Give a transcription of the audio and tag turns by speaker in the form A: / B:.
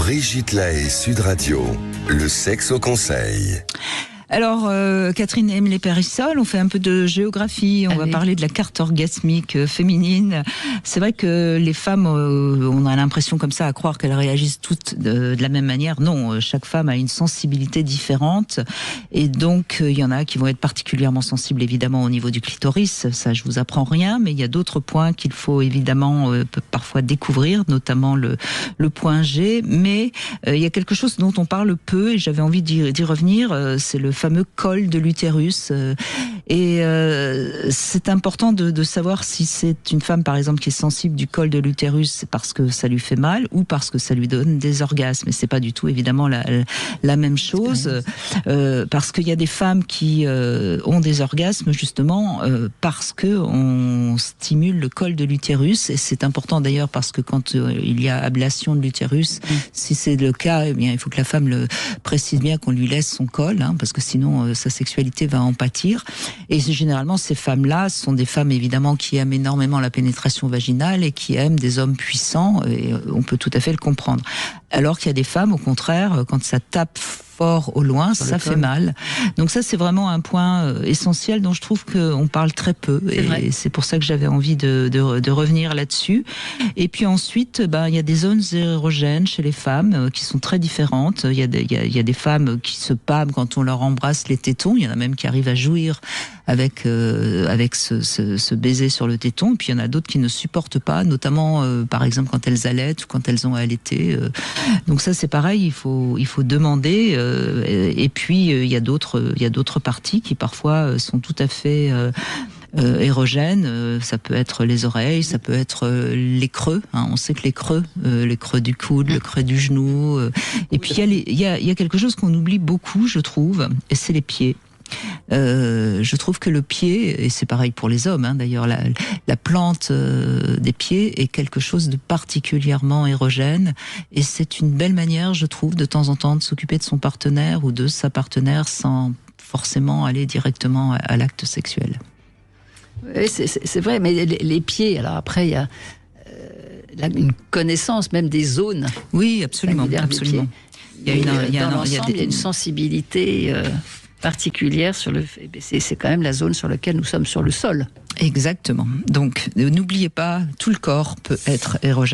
A: Brigitte Lahaie, Sud Radio, le sexe au conseil.
B: Alors, Catherine Emilé-Périssol, on fait un peu de géographie, on va parler de la carte orgasmique féminine. C'est vrai que les femmes, on a l'impression comme ça à croire qu'elles réagissent toutes de la même manière. Non, chaque femme a une sensibilité différente. Et donc, il y en a qui vont être particulièrement sensibles, évidemment, au niveau du clitoris. Ça, je vous apprends rien, mais il y a d'autres points qu'il faut évidemment parfois découvrir, notamment le point G. Mais il y a quelque chose dont on parle peu, et j'avais envie d'y revenir, c'est le fameux col de l'utérus. C'est important de savoir si c'est une femme, par exemple, qui est sensible du col de l'utérus, c'est parce que ça lui fait mal ou parce que ça lui donne des orgasmes. Et c'est pas du tout, évidemment, la même chose. Parce qu'il y a des femmes qui ont des orgasmes, justement, parce que on stimule le col de l'utérus. Et c'est important, d'ailleurs, parce que quand il y a ablation de l'utérus, si c'est le cas, eh bien, il faut que la femme le précise bien, qu'on lui laisse son col, parce que sinon sa sexualité va en pâtir. Et généralement ces femmes-là sont des femmes évidemment qui aiment énormément la pénétration vaginale et qui aiment des hommes puissants, et on peut tout à fait le comprendre. Alors qu'il y a des femmes, au contraire, quand ça tape fort au loin, ça fait mal. Donc ça, c'est vraiment un point essentiel dont je trouve qu'on parle très peu. Et c'est pour ça que j'avais envie de revenir là-dessus. Et puis ensuite, il y a des zones érogènes chez les femmes qui sont très différentes. Il y a des femmes qui se pâment quand on leur embrasse les tétons. Il y en a même qui arrivent à jouir avec ce baiser sur le téton. Et puis il y en a d'autres qui ne supportent pas, notamment par exemple quand elles allaitent ou quand elles ont allaité. Donc ça, c'est pareil, il faut demander. Et puis il y a d'autres parties qui parfois sont tout à fait érogènes. Ça peut être les oreilles, ça peut être les creux. On sait que les creux du coude, le creux du genou. Et puis il y a quelque chose qu'on oublie beaucoup, je trouve, et c'est les pieds. Je trouve que le pied, et c'est pareil pour les hommes d'ailleurs, la plante des pieds est quelque chose de particulièrement érogène, et c'est une belle manière, je trouve, de temps en temps de s'occuper de son partenaire ou de sa partenaire sans forcément aller directement à l'acte sexuel.
C: Oui, c'est vrai, mais les pieds, alors après il y a une connaissance même des zones.
B: Oui, absolument, absolument.
C: Il y a une sensibilité particulière sur c'est quand même la zone sur laquelle nous sommes sur le sol.
B: Exactement. Donc, n'oubliez pas, tout le corps peut être érogène.